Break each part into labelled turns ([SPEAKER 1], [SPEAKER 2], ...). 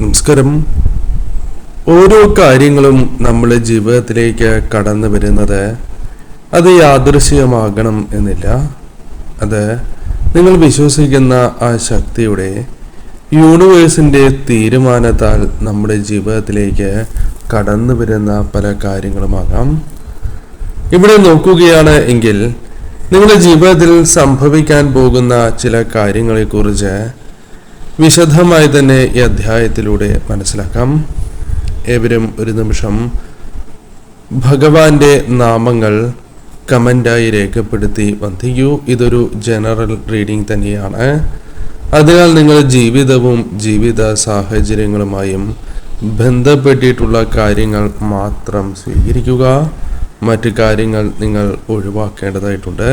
[SPEAKER 1] നമസ്കാരം. ഓരോ കാര്യങ്ങളും നമ്മുടെ ജീവിതത്തിലേക്ക് കടന്നു വരുന്നത് അത് യാദൃശ്ചികമാകണം എന്നില്ല. അത് നിങ്ങൾ വിശ്വസിക്കുന്ന ആ ശക്തിയുടെ യൂണിവേഴ്സിൻ്റെ തീരുമാനത്താൽ നമ്മുടെ ജീവിതത്തിലേക്ക് കടന്നു വരുന്ന പല കാര്യങ്ങളുമാകാം. ഇവിടെ നോക്കുകയാണ് എങ്കിൽ നിങ്ങളുടെ ജീവിതത്തിൽ സംഭവിക്കാൻ പോകുന്ന ചില കാര്യങ്ങളെക്കുറിച്ച് വിശദമായി തന്നെ ഈ അധ്യായത്തിലൂടെ മനസ്സിലാക്കാം. ഏവരും ഒരു നിമിഷം ഭഗവാന്റെ നാമങ്ങൾ കമൻ്റായി രേഖപ്പെടുത്തി വന്ദിക്കൂ. ഇതൊരു ജനറൽ റീഡിംഗ് തന്നെയാണ്. അതിനാൽ നിങ്ങൾ ജീവിതവും ജീവിത സാഹചര്യങ്ങളുമായും ബന്ധപ്പെട്ടിട്ടുള്ള കാര്യങ്ങൾ മാത്രം സ്വീകരിക്കുക. മറ്റു കാര്യങ്ങൾ നിങ്ങൾ ഒഴിവാക്കേണ്ടതായിട്ടുണ്ട്.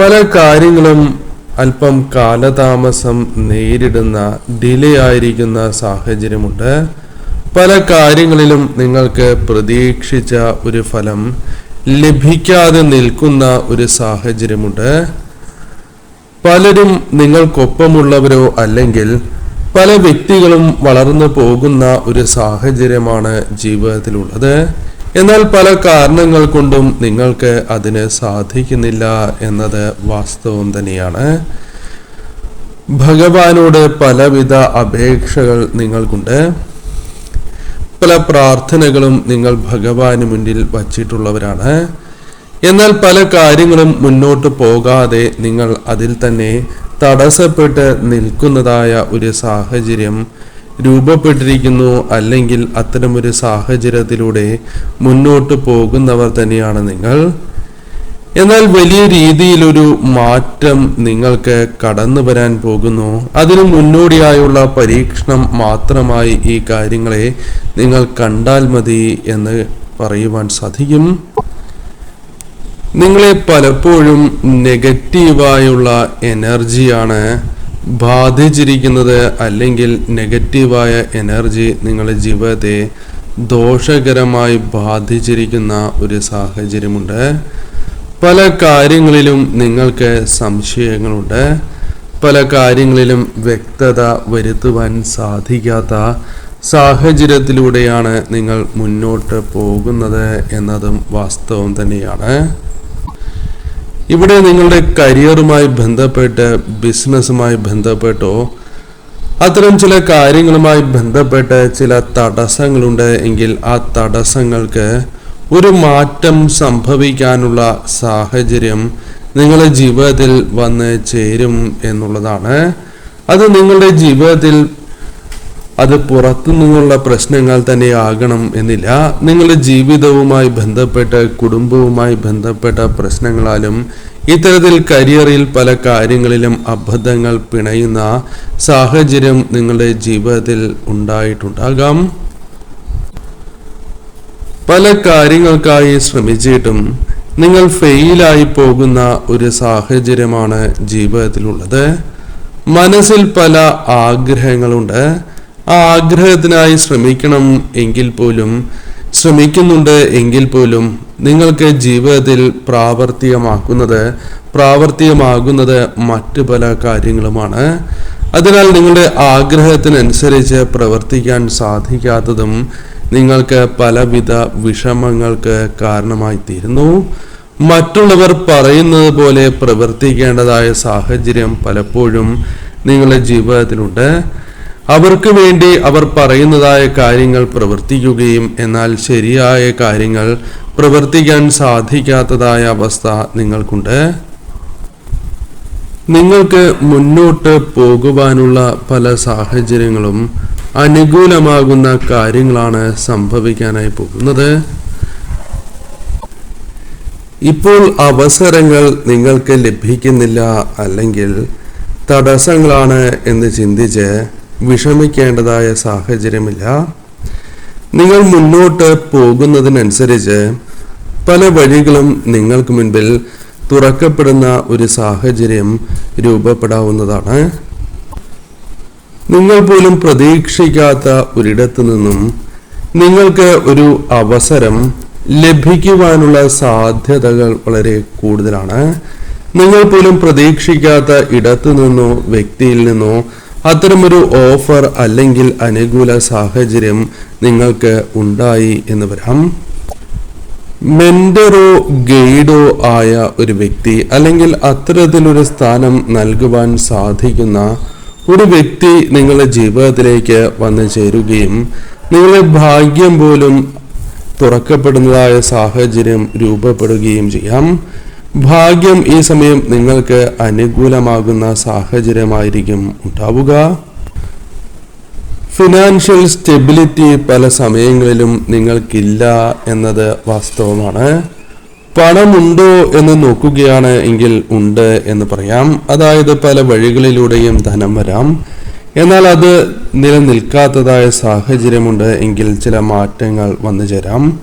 [SPEAKER 1] പല കാര്യങ്ങളും അല്പം കാലതാമസം നേരിടുന്ന ഡിലേ ആയിരിക്കുന്ന സാഹചര്യമുണ്ട്. പല കാര്യങ്ങളിലും നിങ്ങൾക്ക് പ്രതീക്ഷിച്ച ഒരു ഫലം ലഭിക്കാതെ നിൽക്കുന്ന ഒരു സാഹചര്യമുണ്ട്. പലരും നിങ്ങൾക്കൊപ്പമുള്ളവരോ അല്ലെങ്കിൽ പല വ്യക്തികളും വളർന്നു പോകുന്ന ഒരു സാഹചര്യമാണ് ജീവിതത്തിലുള്ളത്. എന്നാൽ പല കാരണങ്ങൾ കൊണ്ടും നിങ്ങൾക്ക് അതിന് സാധിക്കുന്നില്ല എന്നത് വാസ്തവം തന്നെയാണ്. ഭഗവാനോട് പലവിധ അപേക്ഷകൾ നിങ്ങൾക്കുണ്ട്. പല പ്രാർത്ഥനകളും നിങ്ങൾ ഭഗവാന് മുന്നിൽ വച്ചിട്ടുള്ളവരാണ്. എന്നാൽ പല കാര്യങ്ങളും മുന്നോട്ട് പോകാതെ നിങ്ങൾ അതിൽ തന്നെ തടസ്സപ്പെട്ട് നിൽക്കുന്നതായ ഒരു സാഹചര്യം രൂപപ്പെട്ടിരിക്കുന്നു. അല്ലെങ്കിൽ അത്തരമൊരു സാഹചര്യത്തിലൂടെ മുന്നോട്ട് പോകുന്നവർ തന്നെയാണ് നിങ്ങൾ. എന്നാൽ വലിയ രീതിയിലൊരു മാറ്റം നിങ്ങൾക്ക് കടന്നു വരാൻ പോകുന്നു. അതിനു മുന്നോടിയായുള്ള പരീക്ഷണം മാത്രമായി ഈ കാര്യങ്ങളെ നിങ്ങൾ കണ്ടാൽ മതി എന്ന് പറയുവാൻ സാധിക്കും. നിങ്ങളെ പലപ്പോഴും നെഗറ്റീവായുള്ള എനർജിയാണ് ബാധിച്ചിരിക്കുന്നത്. അല്ലെങ്കിൽ നെഗറ്റീവായ എനർജി നിങ്ങളുടെ ജീവിതത്തെ ദോഷകരമായി ബാധിച്ചിരിക്കുന്ന ഒരു സാഹചര്യമുണ്ട്. പല കാര്യങ്ങളിലും നിങ്ങൾക്ക് സംശയങ്ങളുണ്ട്. പല കാര്യങ്ങളിലും വ്യക്തത വരുത്തുവാൻ സാധിക്കാത്ത സാഹചര്യത്തിലൂടെയാണ് നിങ്ങൾ മുന്നോട്ട് പോകുന്നത് എന്നതും വാസ്തവം തന്നെയാണ്. ഇവിടെ നിങ്ങളുടെ കരിയറുമായി ബന്ധപ്പെട്ട് ബിസിനസ്സുമായി ബന്ധപ്പെട്ടോ അത്തരം ചില കാര്യങ്ങളുമായി ബന്ധപ്പെട്ട് ചില തടസ്സങ്ങളുണ്ട് എങ്കിൽ ആ തടസ്സങ്ങൾക്ക് ഒരു മാറ്റം സംഭവിക്കാനുള്ള സാഹചര്യം നിങ്ങളുടെ ജീവിതത്തിൽ വന്ന് ചേരും എന്നുള്ളതാണ്. അത് നിങ്ങളുടെ ജീവിതത്തിൽ അത് പുറത്തു നിന്നുള്ള പ്രശ്നങ്ങൾ തന്നെ ആകണം എന്നില്ല. നിങ്ങളുടെ ജീവിതവുമായി ബന്ധപ്പെട്ട് കുടുംബവുമായി ബന്ധപ്പെട്ട പ്രശ്നങ്ങളാലും ഇത്തരത്തിൽ കരിയറിൽ പല കാര്യങ്ങളിലും അബദ്ധങ്ങൾ പിണയുന്ന സാഹചര്യം നിങ്ങളുടെ ജീവിതത്തിൽ ഉണ്ടായിട്ടുണ്ടാകാം. പല കാര്യങ്ങൾക്കായി ശ്രമിച്ചിട്ടും നിങ്ങൾ ഫെയിലായി പോകുന്ന ഒരു സാഹചര്യമാണ് ജീവിതത്തിലുള്ളത്. മനസ്സിൽ പല ആഗ്രഹങ്ങളുണ്ട്. ആ ആഗ്രഹത്തിനായി ശ്രമിക്കുന്നുണ്ട് എങ്കിൽ പോലും നിങ്ങൾക്ക് ജീവിതത്തിൽ പ്രാവർത്തികമാകുന്നത് മറ്റു പല കാര്യങ്ങളുമാണ്. അതിനാൽ നിങ്ങളുടെ ആഗ്രഹത്തിനനുസരിച്ച് പ്രവർത്തിക്കാൻ സാധിക്കാത്തതും നിങ്ങൾക്ക് പലവിധ വിഷമങ്ങൾക്ക് കാരണമായി തീരുന്നു. മറ്റുള്ളവർ പറയുന്നത് പോലെ പ്രവർത്തിക്കേണ്ടതായ സാഹചര്യം പലപ്പോഴും നിങ്ങളുടെ ജീവിതത്തിലുണ്ട്. അവർക്ക് വേണ്ടി അവർ പറയുന്നതായ കാര്യങ്ങൾ പ്രവർത്തിക്കുകയും എന്നാൽ ശരിയായ കാര്യങ്ങൾ പ്രവർത്തിക്കാൻ സാധിക്കാത്തതായ അവസ്ഥ നിങ്ങൾക്കുണ്ട്. നിങ്ങൾക്ക് മുന്നോട്ട് പോകുവാനുള്ള പല സാഹചര്യങ്ങളും അനുകൂലമാകുന്ന കാര്യങ്ങളാണ് സംഭവിക്കാനായി പോകുന്നത്. ഇപ്പോൾ അവസരങ്ങൾ നിങ്ങൾക്ക് ലഭിക്കുന്നില്ല അല്ലെങ്കിൽ തടസ്സങ്ങളാണ് എന്ന് ചിന്തിച്ച് വിഷമിക്കേണ്ടതായ സാഹചര്യമില്ല. നിങ്ങൾ മുന്നോട്ട് പോകുന്നതിനനുസരിച്ച് പല വഴികളും നിങ്ങൾക്ക് മുൻപിൽ തുറക്കപ്പെടുന്ന ഒരു സാഹചര്യം രൂപപ്പെടാവുന്നതാണ്. നിങ്ങൾ പോലും പ്രതീക്ഷിക്കാത്ത ഒരിടത്തു നിന്നും നിങ്ങൾക്ക് ഒരു അവസരം ലഭിക്കുവാനുള്ള സാധ്യതകൾ വളരെ കൂടുതലാണ്. നിങ്ങൾ പോലും പ്രതീക്ഷിക്കാത്ത ഇടത്തു നിന്നോ വ്യക്തിയിൽ നിന്നോ അത്തരമൊരു ഓഫർ അല്ലെങ്കിൽ അനുകൂല സാഹചര്യം നിങ്ങൾക്ക് ഉണ്ടായി എന്ന് വരാം. മെന്ററോ ഗൈഡോ ആയ ഒരു വ്യക്തി അല്ലെങ്കിൽ അത്തരത്തിലൊരു സ്ഥാനം നൽകുവാൻ സാധിക്കുന്ന ഒരു വ്യക്തി നിങ്ങളുടെ ജീവിതത്തിലേക്ക് വന്നു ചേരുകയും നിങ്ങളുടെ ഭാഗ്യം പോലും തുറക്കപ്പെടുന്നതായ സാഹചര്യം രൂപപ്പെടുകയും ചെയ്യാം. ഭാഗ്യം ഈ സമയം നിങ്ങൾക്ക് അനുകൂലമാകുന്ന സാഹചര്യമായിരിക്കും ഉണ്ടാവുക. ഫിനാൻഷ്യൽ സ്റ്റെബിലിറ്റി പല സമയങ്ങളിലും നിങ്ങൾക്കില്ല എന്നത് വാസ്തവമാണ്. പണമുണ്ടോ എന്ന് നോക്കുകയാണ് എങ്കിൽ ഉണ്ട് എന്ന് പറയാം. അതായത് പല വഴികളിലൂടെയും ധനം വരാം. എന്നാൽ അത് നിലനിൽക്കാത്തതായ സാഹചര്യമുണ്ട് എങ്കിൽ ചില മാറ്റങ്ങൾ വന്നു ചേരാം.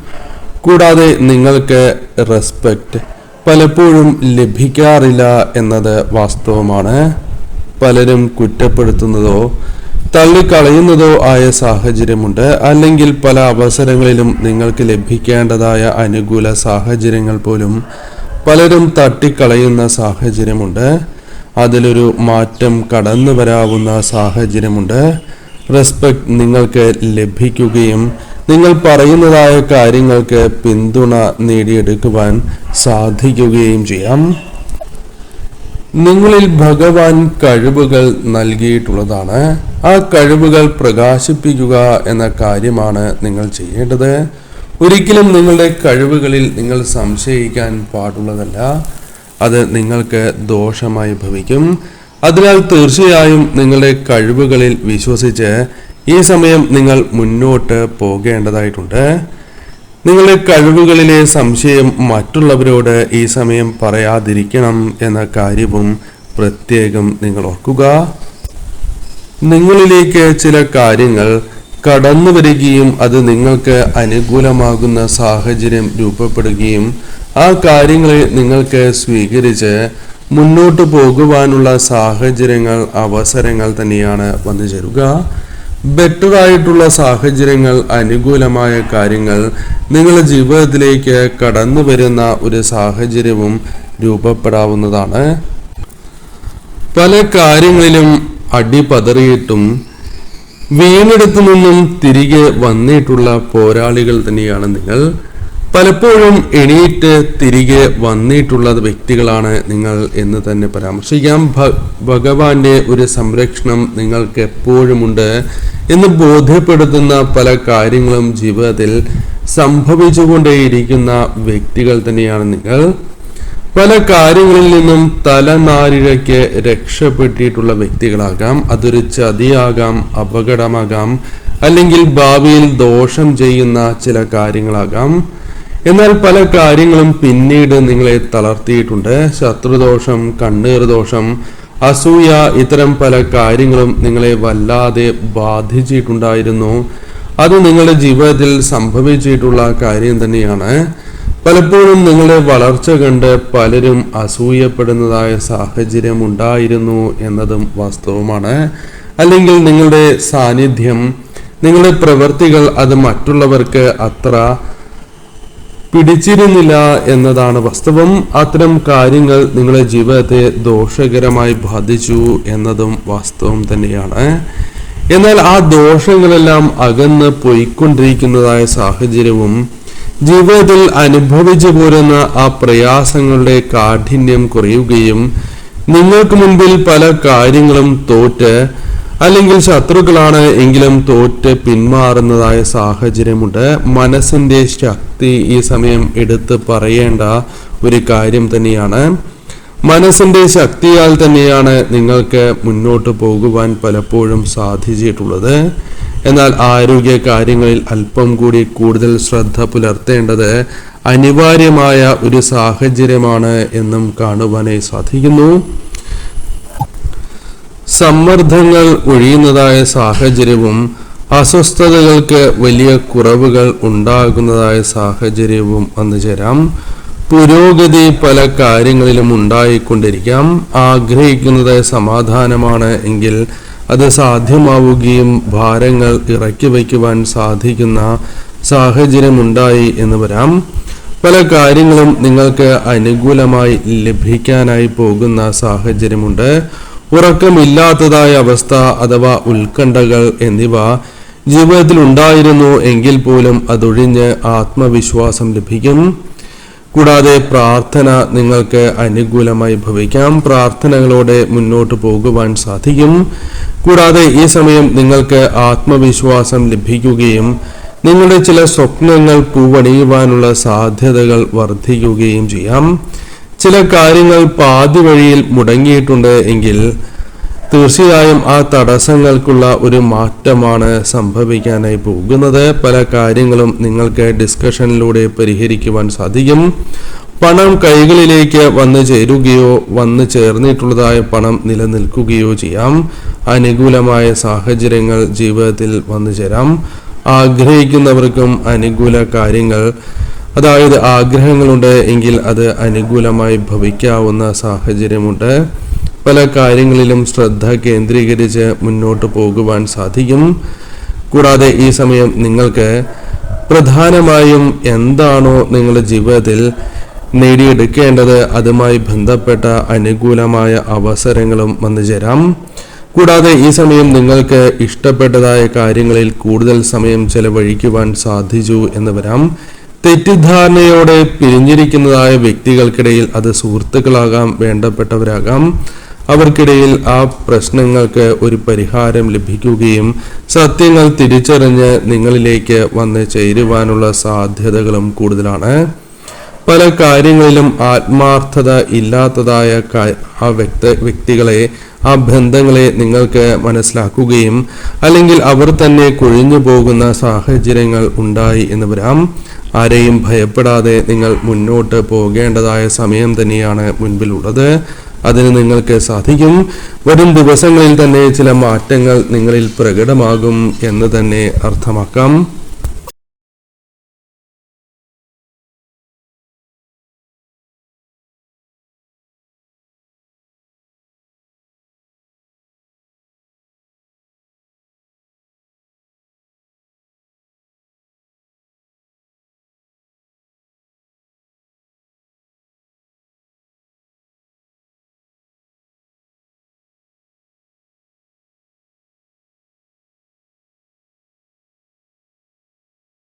[SPEAKER 1] കൂടാതെ നിങ്ങൾക്ക് റെസ്പെക്റ്റ് പലപ്പോഴും ലഭിക്കാറില്ല എന്നത് വാസ്തവമാണ്. പലരും കുറ്റപ്പെടുത്തുന്നതോ തള്ളിക്കളയുന്നതോ ആയ സാഹചര്യമുണ്ട്. അല്ലെങ്കിൽ പല അവസരങ്ങളിലും നിങ്ങൾക്ക് ലഭിക്കേണ്ടതായ അനുകൂല സാഹചര്യങ്ങൾ പോലും പലരും തട്ടിക്കളയുന്ന സാഹചര്യമുണ്ട്. അതിലൊരു മാറ്റം കടന്നു വരാവുന്ന സാഹചര്യമുണ്ട്. റെസ്പെക്റ്റ് നിങ്ങൾക്ക് ലഭിക്കുകയും നിങ്ങൾ പറയുന്നതായ കാര്യങ്ങൾക്ക് പിന്തുണ നേടിയെടുക്കുവാൻ സാധിക്കുകയും ചെയ്യാം. നിങ്ങളിൽ ഭഗവാൻ കഴിവുകൾ നൽകിയിട്ടുള്ളതാണ്. ആ കഴിവുകൾ പ്രകാശിപ്പിക്കുക എന്ന കാര്യമാണ് നിങ്ങൾ ചെയ്യേണ്ടത്. ഒരിക്കലും നിങ്ങളുടെ കഴിവുകളിൽ നിങ്ങൾ സംശയിക്കാൻ പാടുള്ളതല്ല. അത് നിങ്ങൾക്ക് ദോഷമായി ഭവിക്കും. അതിനാൽ തീർച്ചയായും നിങ്ങളുടെ കഴിവുകളിൽ വിശ്വസിച്ച് ഈ സമയം നിങ്ങൾ മുന്നോട്ട് പോകേണ്ടതായിട്ടുണ്ട്. നിങ്ങളുടെ കഴിവുകളിലെ സംശയം മറ്റുള്ളവരോട് ഈ സമയം പറയാതിരിക്കണം എന്ന കാര്യവും പ്രത്യേകം നിങ്ങൾ ഓർക്കുക. നിങ്ങളിലേക്ക് ചില കാര്യങ്ങൾ കടന്നു വരികയും അത് നിങ്ങൾക്ക് അനുകൂലമാകുന്ന സാഹചര്യം രൂപപ്പെടുകയും ആ കാര്യങ്ങളെ നിങ്ങൾക്ക് സ്വീകരിച്ച് മുന്നോട്ട് പോകുവാനുള്ള സാഹചര്യങ്ങൾ, അവസരങ്ങൾ തന്നെയാണ് വന്നു ചേരുക. ബെറ്ററായിട്ടുള്ള സാഹചര്യങ്ങൾ, അനുകൂലമായ കാര്യങ്ങൾ നിങ്ങളുടെ ജീവിതത്തിലേക്ക് കടന്നു വരുന്ന ഒരു സാഹചര്യവും രൂപപ്പെടാവുന്നതാണ്. പല കാര്യങ്ങളിലും അടിപതറിയിട്ടും വീണ്ടെടുത്തു നിന്നും തിരികെ വന്നിട്ടുള്ള പോരാളികൾ തന്നെയാണ് നിങ്ങൾ. പലപ്പോഴും എണീറ്റ് തിരികെ വന്നിട്ടുള്ള വ്യക്തികളാണ് നിങ്ങൾ എന്ന് തന്നെ പരാമർശിക്കാം. ഭഗവാന്റെ ഒരു സംരക്ഷണം നിങ്ങൾക്ക് എപ്പോഴുമുണ്ട് എന്ന് ബോധ്യപ്പെടുത്തുന്ന പല കാര്യങ്ങളും ജീവിതത്തിൽ സംഭവിച്ചുകൊണ്ടേയിരിക്കുന്ന വ്യക്തികൾ തന്നെയാണ് നിങ്ങൾ. പല കാര്യങ്ങളിൽ നിന്നും തലനാരിഴയ്ക്ക് രക്ഷപ്പെട്ടിട്ടുള്ള വ്യക്തികളാകാം. അതൊരു ചതിയാകാം, അപകടമാകാം, അല്ലെങ്കിൽ ഭാവിയിൽ ദോഷം ചെയ്യുന്ന ചില കാര്യങ്ങളാകാം. എന്നാൽ പല കാര്യങ്ങളും പിന്നീട് നിങ്ങളെ തളർത്തിയിട്ടുണ്ട്. ശത്രുദോഷം, കണ്ണീർ ദോഷം, അസൂയ, ഇത്തരം പല കാര്യങ്ങളും നിങ്ങളെ വല്ലാതെ ബാധിച്ചിട്ടുണ്ടായിരുന്നു. അത് നിങ്ങളുടെ ജീവിതത്തിൽ സംഭവിച്ചിട്ടുള്ള കാര്യം തന്നെയാണ്. പലപ്പോഴും നിങ്ങളുടെ വളർച്ച കണ്ട് പലരും അസൂയപ്പെടുന്നതായ സാഹചര്യം ഉണ്ടായിരുന്നു എന്നതും വാസ്തവമാണ്. അല്ലെങ്കിൽ നിങ്ങളുടെ സാന്നിധ്യം, നിങ്ങളുടെ പ്രവൃത്തികൾ അത് മറ്റുള്ളവർക്ക് അത്ര പിടിച്ചിരുന്നില്ല എന്നതാണ് വാസ്തവം. അത്തരം കാര്യങ്ങൾ നിങ്ങളുടെ ജീവിതത്തെ ദോഷകരമായി ബാധിച്ചു എന്നതും വാസ്തവം തന്നെയാണ്. എന്നാൽ ആ ദോഷങ്ങളെല്ലാം അകന്ന് പോയിക്കൊണ്ടിരിക്കുന്നതായ സാഹചര്യവും ജീവിതത്തിൽ അനുഭവിച്ചു പോരുന്ന ആ പ്രയാസങ്ങളുടെ കാഠിന്യം കുറയുകയും നിങ്ങൾക്ക് മുൻപിൽ പല കാര്യങ്ങളും തോറ്റ്, അല്ലെങ്കിൽ ശത്രുക്കളാണ് എങ്കിലും തോറ്റ് പിന്മാറുന്നതായ സാഹചര്യമുണ്ട്. മനസ്സിന്റെ ശക്തി ഈ സമയം എടുത്ത് പറയേണ്ട ഒരു കാര്യം തന്നെയാണ്. മനസ്സിന്റെ ശക്തിയാൽ തന്നെയാണ് നിങ്ങൾക്ക് മുന്നോട്ട് പോകുവാൻ പലപ്പോഴും സാധിച്ചിട്ടുള്ളത്. എന്നാൽ ആരോഗ്യ കാര്യങ്ങളിൽ അല്പം കൂടി കൂടുതൽ ശ്രദ്ധ പുലർത്തേണ്ടത് അനിവാര്യമായ ഒരു സാഹചര്യമാണ് എന്നും കാണുവാനായി സാധിക്കുന്നു. സമ്മർദ്ദങ്ങൾ ഒഴിയുന്നതായ സാഹചര്യവും അസ്വസ്ഥതകൾക്ക് വലിയ കുറവുകൾ ഉണ്ടാകുന്നതായ സാഹചര്യവും വന്നു ചേരാം. പുരോഗതി പല കാര്യങ്ങളിലും ഉണ്ടായിക്കൊണ്ടിരിക്കാം. ആഗ്രഹിക്കുന്നത് സമാധാനമാണ് എങ്കിൽ അത് സാധ്യമാവുകയും ഭാരങ്ങൾ ഇറക്കി വയ്ക്കുവാൻ സാധിക്കുന്ന സാഹചര്യമുണ്ടായി എന്ന് വരാം. പല കാര്യങ്ങളും നിങ്ങൾക്ക് അനുകൂലമായി ലഭിക്കാനായി പോകുന്ന സാഹചര്യമുണ്ട്. ഉറക്കമില്ലാത്തതായ അവസ്ഥ അഥവാ ഉത്കണ്ഠകൾ എന്നിവ ജീവിതത്തിൽ ഉണ്ടായിരുന്നു എങ്കിൽ പോലും അതൊഴിഞ്ഞ് ആത്മവിശ്വാസം ലഭിക്കും. കൂടാതെ പ്രാർത്ഥന നിങ്ങൾക്ക് അനുകൂലമായി ഭവിക്കാം. പ്രാർത്ഥനകളോടെ മുന്നോട്ട് പോകുവാൻ സാധിക്കും. കൂടാതെ ഈ സമയം നിങ്ങൾക്ക് ആത്മവിശ്വാസം ലഭിക്കുകയും നിങ്ങളുടെ ചില സ്വപ്നങ്ങൾ പൂവണിയുവാനുള്ള സാധ്യതകൾ വർദ്ധിക്കുകയും ചെയ്യാം. ചില കാര്യങ്ങൾ പാതി വഴിയിൽ മുടങ്ങിയിട്ടുണ്ട് എങ്കിൽ തീർച്ചയായും ആ തടസ്സങ്ങൾക്കുള്ള ഒരു മാറ്റമാണ് സംഭവിക്കാനായി പോകുന്നത്. പല കാര്യങ്ങളും നിങ്ങൾക്ക് ഡിസ്കഷനിലൂടെ പരിഹരിക്കുവാൻ സാധിക്കും. പണം കൈകളിലേക്ക് വന്നു ചേരുകയോ വന്നു ചേർന്നിട്ടുള്ളതായ പണം നിലനിൽക്കുകയോ ചെയ്യാം. അനുകൂലമായ സാഹചര്യങ്ങൾ ജീവിതത്തിൽ വന്നു ചേരാം. ആഗ്രഹിക്കുന്നവർക്കും അനുകൂല കാര്യങ്ങൾ, അതായത് ആഗ്രഹങ്ങളുണ്ട് എങ്കിൽ അത് അനുകൂലമായി ഭവിക്കാവുന്ന സാഹചര്യമുണ്ട്. പല കാര്യങ്ങളിലും ശ്രദ്ധ കേന്ദ്രീകരിച്ച് മുന്നോട്ട് പോകുവാൻ സാധിക്കും. കൂടാതെ ഈ സമയം നിങ്ങൾക്ക് പ്രധാനമായും എന്താണോ നിങ്ങളുടെ ജീവിതത്തിൽ നേടിയെടുക്കേണ്ടത് അതുമായി ബന്ധപ്പെട്ട അനുകൂലമായ അവസരങ്ങളും വന്നു ചേരാം. കൂടാതെ ഈ സമയം നിങ്ങൾക്ക് ഇഷ്ടപ്പെട്ടതായ കാര്യങ്ങളിൽ കൂടുതൽ സമയം ചെലവഴിക്കുവാൻ സാധിച്ചു എന്ന് വരാം. തെറ്റിദ്ധാരണയോടെ പിരിഞ്ഞിരിക്കുന്നതായ വ്യക്തികൾക്കിടയിൽ, അത് സുഹൃത്തുക്കളാകാം, വേണ്ടപ്പെട്ടവരാകാം, അവർക്കിടയിൽ ആ പ്രശ്നങ്ങൾക്ക് ഒരു പരിഹാരം ലഭിക്കുകയും സത്യങ്ങൾ തിരിച്ചറിഞ്ഞ് നിങ്ങളിലേക്ക് വന്ന് ചേരുവാനുള്ള സാധ്യതകളും കൂടുതലാണ്. പല കാര്യങ്ങളിലും ആത്മാർത്ഥത ഇല്ലാത്തതായ ആ വ്യക്തികളെ, ആ ബന്ധങ്ങളെ നിങ്ങൾക്ക് മനസ്സിലാക്കുകയും അല്ലെങ്കിൽ അവർ തന്നെ കൊഴിഞ്ഞു പോകുന്ന സാഹചര്യങ്ങൾ ഉണ്ടായി എന്ന് വരാം. ആരെയും ഭയപ്പെടാതെ നിങ്ങൾ മുന്നോട്ട് പോകേണ്ടതായ സമയം തന്നെയാണ് മുൻപിലുള്ളത്. അതിന് നിങ്ങൾക്ക് സാധിക്കും. വരും ദിവസങ്ങളിൽ തന്നെ ചില മാറ്റങ്ങൾ നിങ്ങളിൽ പ്രകടമാകും എന്ന് തന്നെ അർത്ഥമാക്കാം.